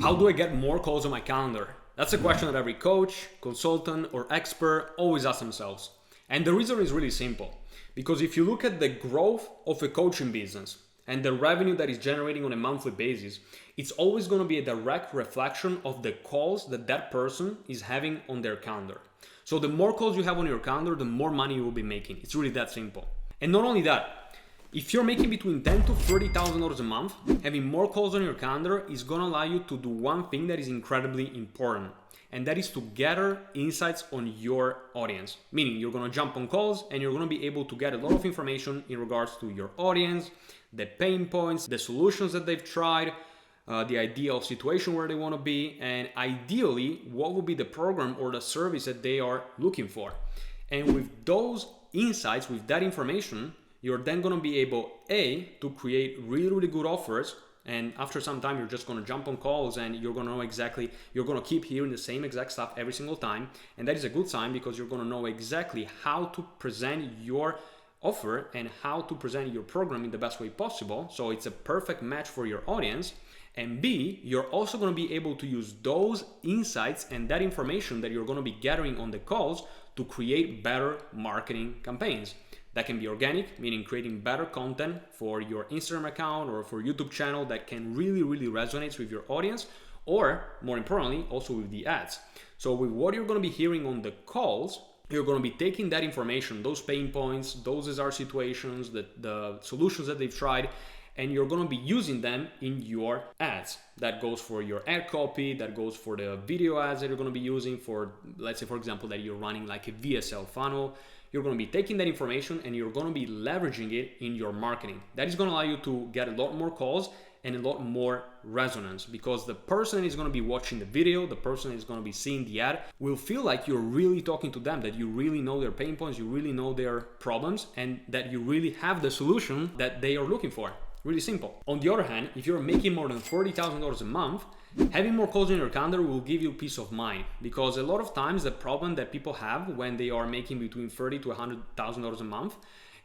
How do I get more calls on my calendar? That's a question that every coach, consultant, or expert always asks themselves. And the reason is really simple. Because if you look at the growth of a coaching business and the revenue that is generating on a monthly basis, it's always going to be a direct reflection of the calls that that person is having on their calendar. So the more calls you have on your calendar, the more money you will be making. It's really that simple. And not only that, if you're making between $10,000 to $30,000 a month, having more calls on your calendar is going to allow you to do one thing that is incredibly important. And that is to gather insights on your audience. Meaning you're going to jump on calls and you're going to be able to get a lot of information in regards to your audience, the pain points, the solutions that they've tried, the ideal situation where they want to be, and ideally, what will be the program or the service that they are looking for. And with those insights, with that information, you're then going to be able, to create really, really good offers. And after some time, you're just going to jump on calls and you're going to know exactly, you're going to keep hearing the same exact stuff every single time. And that is a good sign because you're going to know exactly how to present your offer and how to present your program in the best way possible. So it's a perfect match for your audience. And B, you're also going to be able to use those insights and that information that you're going to be gathering on the calls to create better marketing campaigns. That can be organic, meaning creating better content for your Instagram account or for YouTube channel that can really, really resonate with your audience, or more importantly, also with the ads. So with what you're going to be hearing on the calls, you're going to be taking that information, those pain points, those SR situations, the solutions that they've tried, and you're going to be using them in your ads. That goes for your ad copy, that goes for the video ads that you're going to be using for, let's say, for example, that you're running like a VSL funnel. You're going to be taking that information and you're going to be leveraging it in your marketing. That is going to allow you to get a lot more calls and a lot more resonance, because the person is going to be watching the video, the person is going to be seeing the ad, will feel like you're really talking to them, that you really know their pain points, you really know their problems, and that you really have the solution that they are looking for. Really simple. On the other hand, if you're making more than $40,000 a month, having more calls on your calendar will give you peace of mind, because a lot of times the problem that people have when they are making between $30,000 to $100,000 a month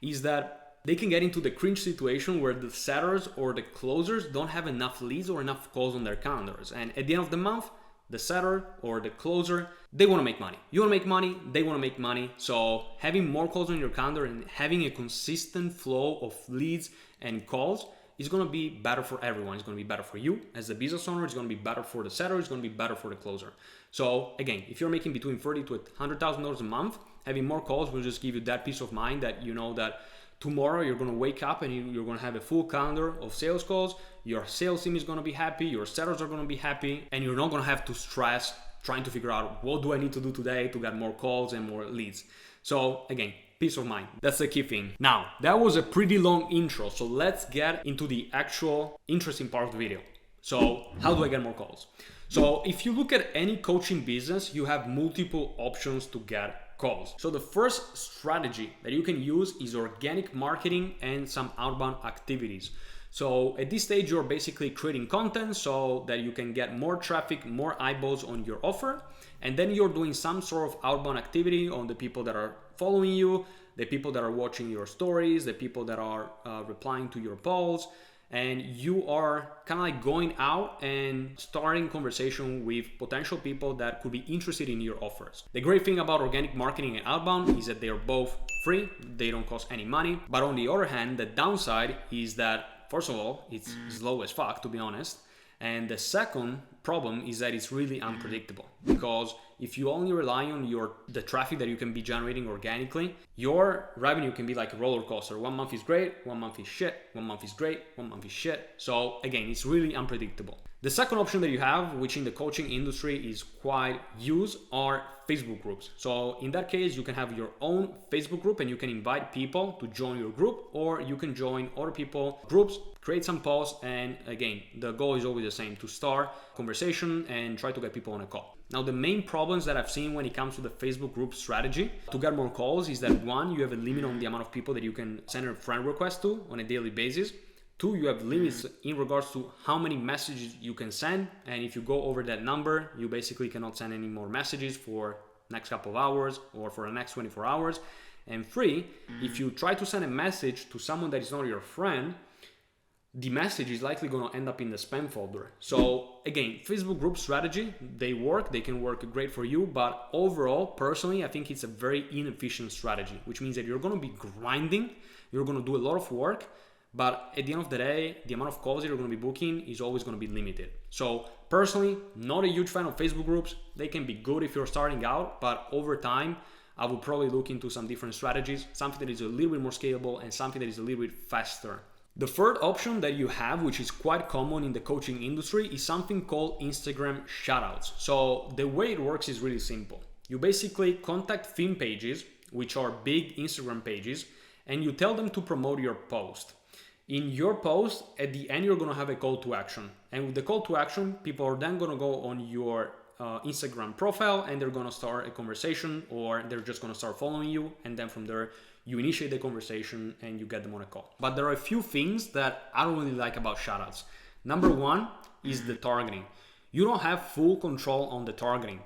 is that they can get into the cringe situation where the sellers or the closers don't have enough leads or enough calls on their calendars. And at the end of the month, the seller or the closer, they want to make money. You want to make money, they want to make money. So having more calls on your calendar and having a consistent flow of leads and calls is going to be better for everyone. It's going to be better for you as the business owner. It's going to be better for the seller. It's going to be better for the closer. So again, if you're making between $30,000 to $100,000 a month, having more calls will just give you that peace of mind that you know that tomorrow you're going to wake up and you're going to have a full calendar of sales calls. Your sales team is going to be happy. Your sellers are going to be happy. And you're not going to have to stress trying to figure out what do I need to do today to get more calls and more leads. So again, peace of mind. That's the key thing. Now, that was a pretty long intro. So let's get into the actual interesting part of the video. So how do I get more calls? So if you look at any coaching business, you have multiple options to get calls. So the first strategy that you can use is organic marketing and some outbound activities. So at this stage, you're basically creating content so that you can get more traffic, more eyeballs on your offer. And then you're doing some sort of outbound activity on the people that are following you, the people that are watching your stories, the people that are replying to your polls. And you are kind of like going out and starting conversation with potential people that could be interested in your offers. The great thing about organic marketing and outbound is that they are both free. They don't cost any money. But on the other hand, the downside is that, first of all, it's slow as fuck, to be honest. And the second problem is that it's really unpredictable, because if you only rely on the traffic that you can be generating organically, your revenue can be like a roller coaster. 1 month is great, 1 month is shit, 1 month is great, 1 month is shit. So again, it's really unpredictable. The second option that you have, which in the coaching industry is quite used, are Facebook groups. So in that case, you can have your own Facebook group and you can invite people to join your group, or you can join other people groups, create some posts, and again, the goal is always the same, to start conversation and try to get people on a call. Now, the main problems that I've seen when it comes to the Facebook group strategy to get more calls is that, one, you have a limit on the amount of people that you can send a friend request to on a daily basis. Two, you have limits in regards to how many messages you can send. And if you go over that number, you basically cannot send any more messages for next couple of hours or for the next 24 hours. And three, if you try to send a message to someone that is not your friend, the message is likely going to end up in the spam folder. So again, Facebook group strategy, they can work great for you, but overall, personally, I think it's a very inefficient strategy, which means that you're going to be grinding, you're going to do a lot of work, but at the end of the day, the amount of calls you're going to be booking is always going to be limited. So personally, not a huge fan of Facebook groups. They can be good if you're starting out, but over time, I would probably look into some different strategies, something that is a little bit more scalable and something that is a little bit faster. The third option that you have, which is quite common in the coaching industry, is something called Instagram Shoutouts. So the way it works is really simple. You basically contact theme pages, which are big Instagram pages, and you tell them to promote your post. In your post, at the end, you're going to have a call to action. And with the call to action, people are then going to go on your Instagram profile and they're going to start a conversation, or they're just going to start following you. And then from there, you initiate the conversation and you get them on a call. But there are a few things that I don't really like about shoutouts. Number one is the targeting. You don't have full control on the targeting.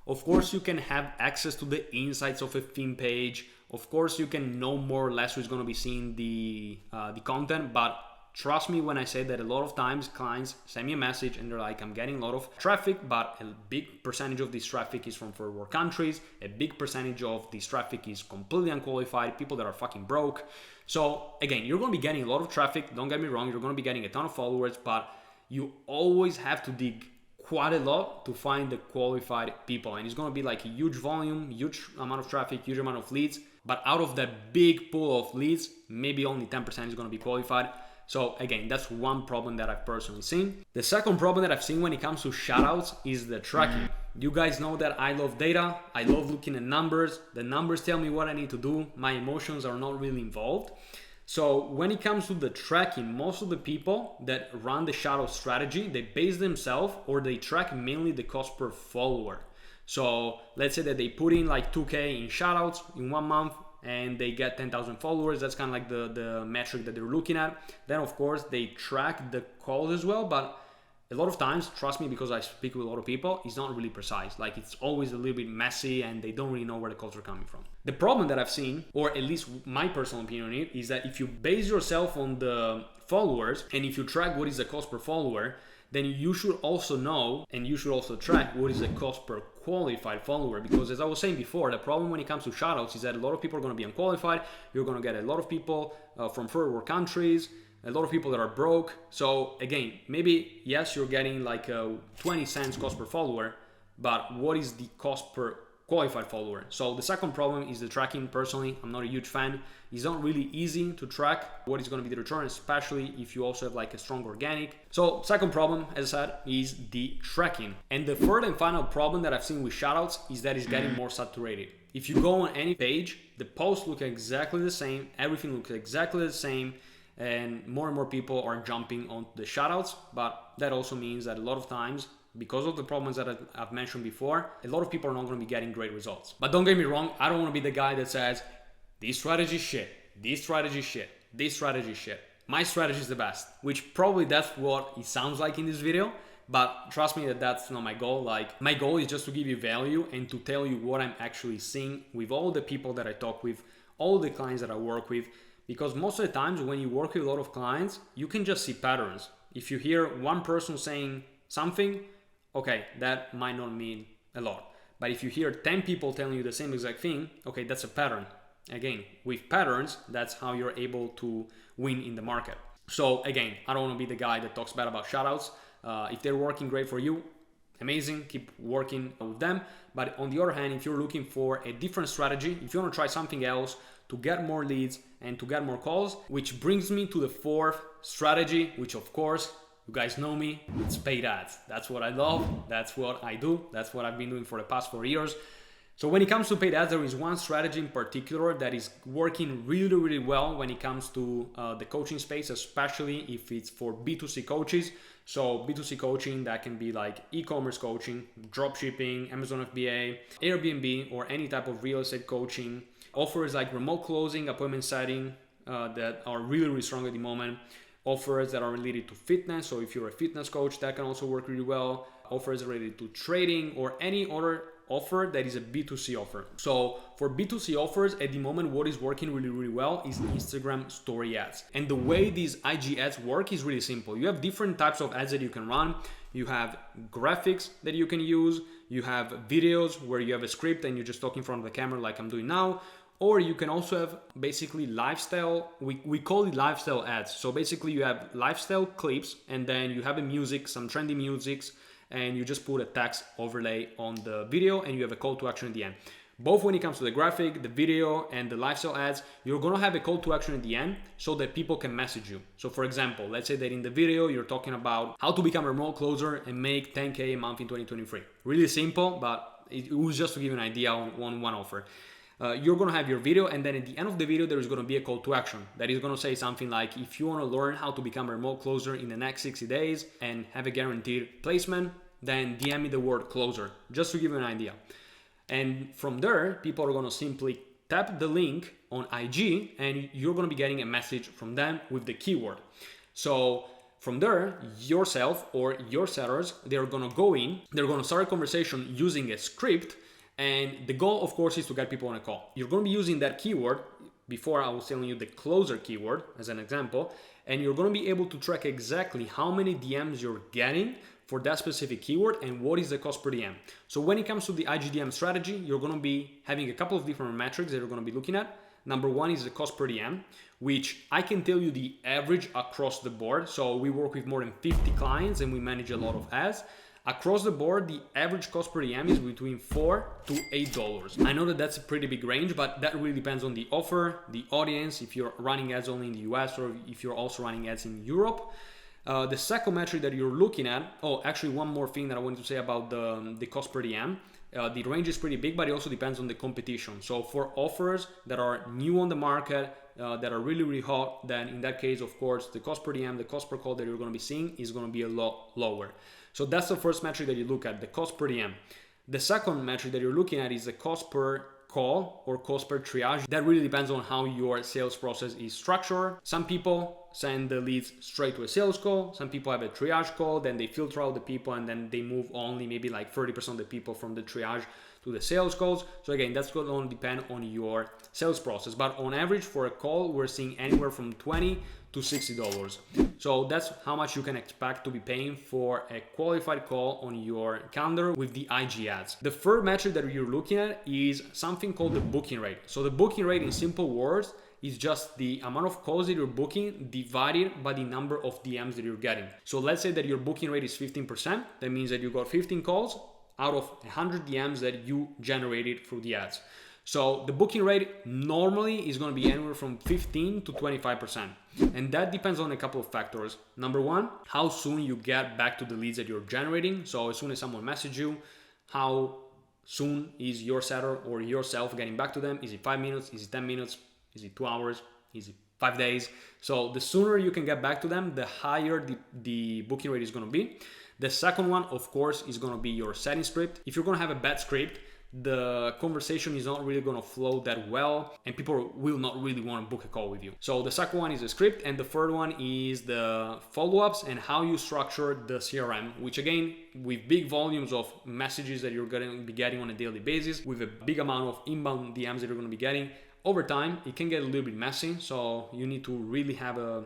Of course, you can have access to the insights of a theme page. Of course, you can know more or less who's going to be seeing the content, but trust me when I say that a lot of times clients send me a message and they're like, I'm getting a lot of traffic, but a big percentage of this traffic is from third world countries. A big percentage of this traffic is completely unqualified, people that are fucking broke. So again, you're going to be getting a lot of traffic. Don't get me wrong. You're going to be getting a ton of followers, but you always have to dig quite a lot to find the qualified people. And it's going to be like a huge volume, huge amount of traffic, huge amount of leads. But out of that big pool of leads, maybe only 10% is going to be qualified. So again, that's one problem that I've personally seen. The second problem that I've seen when it comes to shoutouts is the tracking. You guys know that I love data. I love looking at numbers. The numbers tell me what I need to do. My emotions are not really involved. So when it comes to the tracking, most of the people that run the shoutout strategy, they base themselves or they track mainly the cost per follower. So let's say that they put in like 2K in shoutouts in 1 month and they get 10,000 followers. That's kind of like the metric that they're looking at. Then of course they track the calls as well, but a lot of times, trust me, because I speak with a lot of people, it's not really precise. Like it's always a little bit messy and they don't really know where the calls are coming from. The problem that I've seen, or at least my personal opinion on it, is that if you base yourself on the followers and if you track what is the cost per follower, then you should also know and you should also track what is the cost per qualified follower. Because as I was saying before, the problem when it comes to shoutouts is that a lot of people are going to be unqualified. You're going to get a lot of people from third world countries, a lot of people that are broke. So again, maybe yes, you're getting like a 20 cents cost per follower, but what is the cost per qualified follower? So the second problem is the tracking. Personally, I'm not a huge fan. It's not really easy to track what is going to be the return, especially if you also have like a strong organic. So second problem, as I said, is the tracking. And the third and final problem that I've seen with shoutouts is that it's getting more saturated. If you go on any page, the posts look exactly the same, everything looks exactly the same, and more people are jumping on the shoutouts. But that also means that a lot of times, because of the problems that I've mentioned before, a lot of people are not going to be getting great results. But don't get me wrong, I don't want to be the guy that says, this strategy is shit, this strategy is shit, this strategy is shit. My strategy is the best, which probably that's what it sounds like in this video. But trust me that that's not my goal. Like my goal is just to give you value and to tell you what I'm actually seeing with all the people that I talk with, all the clients that I work with. Because most of the times when you work with a lot of clients, you can just see patterns. If you hear one person saying something, okay, that might not mean a lot. But if you hear 10 people telling you the same exact thing, okay, that's a pattern. Again, with patterns, that's how you're able to win in the market. So again, I don't want to be the guy that talks bad about shoutouts. If they're working great for you, amazing, keep working with them. But on the other hand, if you're looking for a different strategy, if you want to try something else to get more leads and to get more calls, which brings me to the fourth strategy, which of course, you guys know me, it's paid ads. That's what I love. That's what I do. That's what I've been doing for the past 4 years. So when it comes to paid ads, there is one strategy in particular that is working really, really well when it comes to the coaching space, especially if it's for B2C coaches. So B2C coaching, that can be like e-commerce coaching, dropshipping, Amazon FBA, Airbnb, or any type of real estate coaching. Offers like remote closing, appointment setting that are really, really strong at the moment. Offers that are related to fitness. So if you're a fitness coach, that can also work really well. Offers related to trading or any other offer that is a B2C offer. So for B2C offers, at the moment, what is working really, really well is Instagram story ads. And the way these IG ads work is really simple. You have different types of ads that you can run. You have graphics that you can use. You have videos where you have a script and you're just talking in front of the camera like I'm doing now. Or you can also have basically lifestyle, we call it lifestyle ads. So basically you have lifestyle clips and then you have a music, some trendy musics, and you just put a text overlay on the video and you have a call to action at the end. Both when it comes to the graphic, the video, and the lifestyle ads, you're gonna have a call to action at the end so that people can message you. So for example, let's say that in the video, you're talking about how to become a remote closer and make 10K a month in 2023. Really simple, but it was just to give you an idea on one offer. You're gonna have your video, and then at the end of the video, there is gonna be a call to action that is gonna say something like, if you wanna learn how to become a remote closer in the next 60 days and have a guaranteed placement, then DM me the word closer, just to give you an idea. And from there, people are gonna simply tap the link on IG and you're gonna be getting a message from them with the keyword. So from there, yourself or your sellers, they're gonna go in, they're gonna start a conversation using a script. And the goal, of course, is to get people on a call. You're going to be using that keyword. Before I was telling you the closer keyword as an example, and you're going to be able to track exactly how many DMs you're getting for that specific keyword and what is the cost per DM. So when it comes to the IGDM strategy, you're going to be having a couple of different metrics that you're going to be looking at. Number one is the cost per DM, which I can tell you the average across the board. So we work with more than 50 clients and we manage a lot of ads. Across the board, the average cost per DM is between $4 to $8. I know that that's a pretty big range, but that really depends on the offer, the audience, if you're running ads only in the US or if you're also running ads in Europe. The second metric that you're looking at, actually one more thing that I wanted to say about the cost per DM. The range is pretty big, but it also depends on the competition. So for offers that are new on the market, that are really, really hot, then in that case, of course, the cost per DM, the cost per call that you're going to be seeing is going to be a lot lower. So that's the first metric that you look at, the cost per DM. The second metric that you're looking at is the cost per call or cost per triage. That really depends on how your sales process is structured. Some people send the leads straight to a sales call. Some people have a triage call, then they filter out the people and then they move only maybe like 30% of the people from the triage to the sales calls. So again, that's going to depend on your sales process. But on average for a call, we're seeing anywhere from $20 to $60. So that's how much you can expect to be paying for a qualified call on your calendar with the IG ads. The third metric that you're looking at is something called the booking rate. So the booking rate, in simple words, is just the amount of calls that you're booking divided by the number of DMs that you're getting. So let's say that your booking rate is 15%. That means that you got 15 calls out of 100 DMs that you generated through the ads. So the booking rate normally is going to be anywhere from 15 to 25%. And that depends on a couple of factors. Number one, how soon you get back to the leads that you're generating. So as soon as someone messages you, how soon is your seller or yourself getting back to them? Is it 5 minutes? Is it 10 minutes? Is it 2 hours? Is it 5 days? So the sooner you can get back to them, the higher the booking rate is going to be. The second one, of course, is going to be your setting script. If you're going to have a bad script, the conversation is not really going to flow that well and people will not really want to book a call with you. So the second one is the script and the third one is the follow-ups and how you structure the CRM, which again, with big volumes of messages that you're going to be getting on a daily basis, with a big amount of inbound DMs that you're going to be getting, over time, it can get a little bit messy. So you need to really have a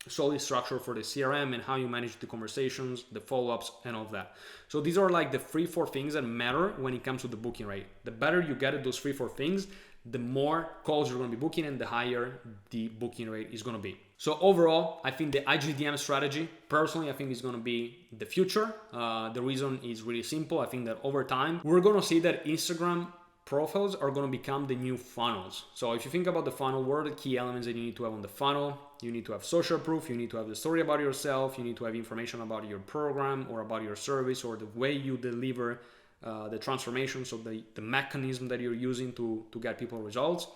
solid structure for the CRM and how you manage the conversations, the follow-ups and all of that. So these are like the 3-4 things that matter when it comes to the booking rate. The better you get at those 3-4 things, the more calls you're going to be booking and the higher the booking rate is going to be. So overall, I think the IGDM strategy, personally, I think is going to be the future. The reason is really simple. I think that over time, we're going to see that Instagram profiles are going to become the new funnels. So if you think about the funnel, what are the key elements that you need to have on the funnel? You need to have social proof, you need to have the story about yourself, you need to have information about your program or about your service or the way you deliver the transformation, so the mechanism that you're using to get people results,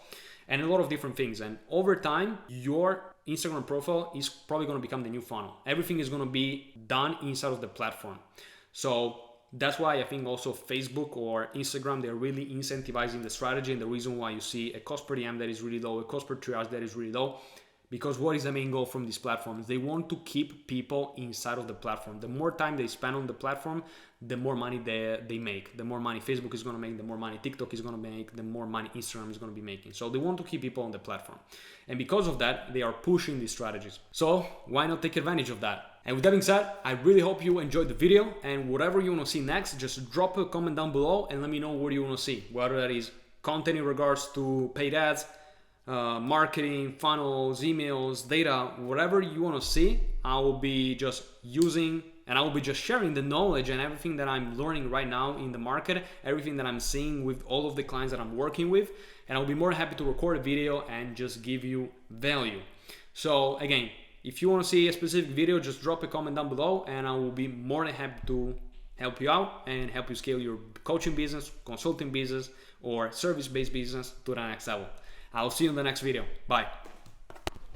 and a lot of different things. And over time, your Instagram profile is probably going to become the new funnel. Everything is going to be done inside of the platform. So that's why I think also Facebook or Instagram, they're really incentivizing the strategy, and the reason why you see a cost per DM that is really low, a cost per triage that is really low, Because what is the main goal from these platforms? They want to keep people inside of the platform. The more time they spend on the platform, the more money they make. The more money Facebook is going to make, the more money TikTok is going to make, the more money Instagram is going to be making. So they want to keep people on the platform. And because of that, they are pushing these strategies. So why not take advantage of that? And with that being said, I really hope you enjoyed the video, and whatever you want to see next, just drop a comment down below and let me know what you want to see. Whether that is content in regards to paid ads, marketing, funnels, emails, data, whatever you want to see, I will be just using and I will be just sharing the knowledge and everything that I'm learning right now in the market, everything that I'm seeing with all of the clients that I'm working with, and I'll be more happy to record a video and just give you value. So again, if you want to see a specific video, just drop a comment down below and I will be more than happy to help you out and help you scale your coaching business, consulting business, or service-based business to the next level. I'll see you in the next video. Bye.